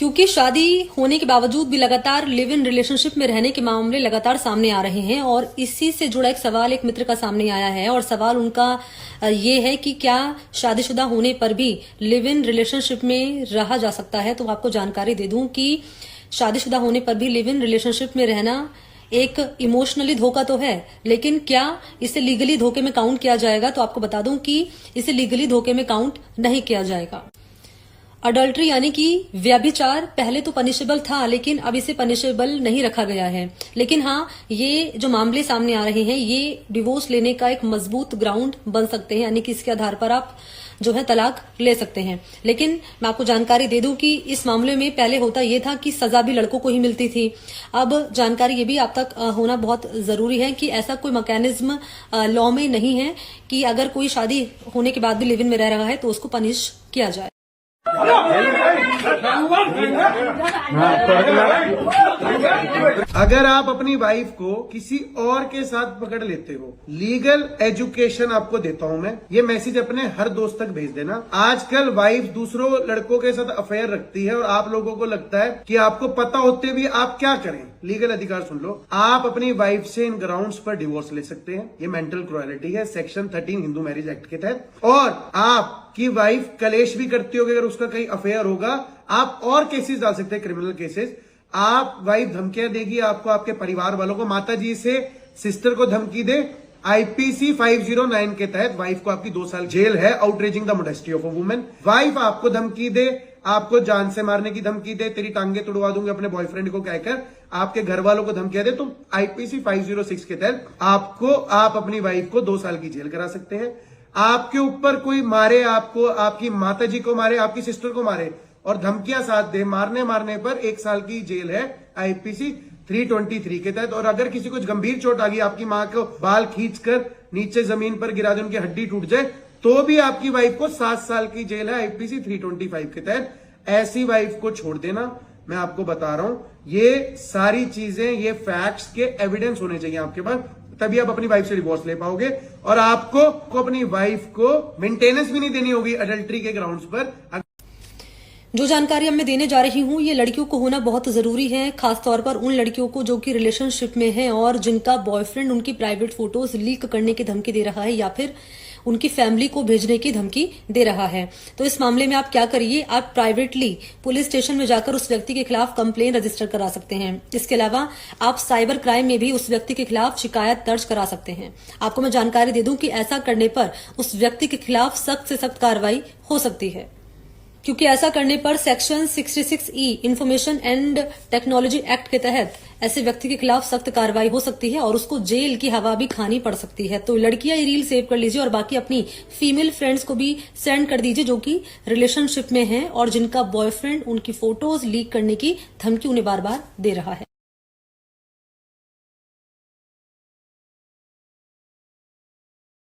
क्योंकि शादी होने के बावजूद भी लगातार लिव इन रिलेशनशिप में रहने के मामले लगातार सामने आ रहे हैं और इसी से जुड़ा एक सवाल एक मित्र का सामने आया है और सवाल उनका ये है कि क्या शादीशुदा होने पर भी लिव इन रिलेशनशिप में रहा जा सकता है। तो आपको जानकारी दे दूं कि शादीशुदा होने पर भी लिव इन रिलेशनशिप में रहना एक इमोशनली धोखा तो है, लेकिन क्या इसे लीगली धोखे में काउंट किया जाएगा। तो आपको बता दूं कि इसे लीगली धोखे में काउंट नहीं किया जाएगा। अडल्ट्री यानी कि व्यभिचार पहले तो पनिशेबल था, लेकिन अब इसे पनिशेबल नहीं रखा गया है। लेकिन हाँ, ये जो मामले सामने आ रहे हैं ये डिवोर्स लेने का एक मजबूत ग्राउंड बन सकते हैं, यानी कि इसके आधार पर आप जो है तलाक ले सकते हैं। लेकिन मैं आपको जानकारी दे दूं कि इस मामले में पहले होता ये था कि सजा भी लड़कों को ही मिलती थी। अब जानकारी ये भी आप तक होना बहुत जरूरी है कि ऐसा कोई मैकेनिज्म लॉ में नहीं है कि अगर कोई शादी होने के बाद भी लिव इन में रह रहा है तो उसको पनिश किया जाए। अगर आप अपनी वाइफ को किसी और के साथ पकड़ लेते हो, लीगल एजुकेशन आपको देता हूं मैं, ये मैसेज अपने हर दोस्त तक भेज देना। आजकल वाइफ दूसरों लड़कों के साथ अफेयर रखती है और आप लोगों को लगता है कि आपको पता होते भी आप क्या करें। लीगल अधिकार सुन लो, आप अपनी वाइफ से इन ग्राउंड्स पर डिवोर्स ले सकते हैं। ये मेंटल क्रुएलिटी है सेक्शन 13 हिंदू मैरिज एक्ट के तहत। और आपकी वाइफ कलेश भी करती होगी, अगर उसका कहीं अफेयर होगा आप और केसेस डाल सकते हैं, क्रिमिनल केसेस। आप वाइफ धमकियां देगी आपको, आपके परिवार वालों को, माता जी से सिस्टर को धमकी दे, IPC 509 के तहत वाइफ को आपकी 2 साल जेल है। Outraging the modesty of a women. Wife आपको धमकी दे, आपको जान से मारने की धमकी दे, तेरी टांगे तुड़वा दूंगी अपने बॉयफ्रेंड को कहकर आपके घर वालों को धमकियां दे, तो IPC 506 के तहत आप अपनी वाइफ को 2 साल की जेल करा सकते हैं। आपके ऊपर कोई मारे, आपको आपकी माता जी को मारे, आपकी सिस्टर को मारे और धमकियां साथ दे, मारने पर 1 साल की जेल है IPC 323 के तहत। और अगर किसी को गंभीर चोट आ गई, आपकी मां को बाल खींचकर नीचे जमीन पर गिरा दे, उनकी हड्डी टूट जाए, तो भी आपकी वाइफ को 7 साल की जेल है IPC 325 के तहत। ऐसी वाइफ को छोड़ देना। मैं आपको बता रहा हूं, ये सारी चीजें, ये फैक्ट्स के एविडेंस होने चाहिए आपके पास, तभी आप अपनी वाइफ से डिवोर्स ले पाओगे। और आपको अपनी वाइफ को मेंटेनेंस भी नहीं देनी होगी अडल्ट्री के ग्राउंड्स पर। जो जानकारी अब मैं देने जा रही हूँ ये लड़कियों को होना बहुत जरूरी है, खासतौर पर उन लड़कियों को जो कि रिलेशनशिप में हैं और जिनका बॉयफ्रेंड उनकी प्राइवेट फोटोज लीक करने की धमकी दे रहा है या फिर उनकी फैमिली को भेजने की धमकी दे रहा है। तो इस मामले में आप क्या करिए, आप प्राइवेटली पुलिस स्टेशन में जाकर उस व्यक्ति के खिलाफ कंप्लेन रजिस्टर करा सकते हैं। इसके अलावा आप साइबर क्राइम में भी उस व्यक्ति के खिलाफ शिकायत दर्ज करा सकते हैं। आपको मैं जानकारी दे दूं कि ऐसा करने पर उस व्यक्ति के खिलाफ सख्त से सख्त कार्रवाई हो सकती है, क्योंकि ऐसा करने पर section 66E information and technology act के तहत ऐसे व्यक्ति के खिलाफ सख्त कार्रवाई हो सकती है और उसको जेल की हवा भी खानी पड़ सकती है। तो लड़कियां ये रील सेव कर लीजिए और बाकी अपनी फीमेल फ्रेंड्स को भी सेंड कर दीजिए जो कि रिलेशनशिप में हैं और जिनका बॉयफ्रेंड उनकी फोटोज लीक करने की धमकी उन्हें बार बार दे रहा है।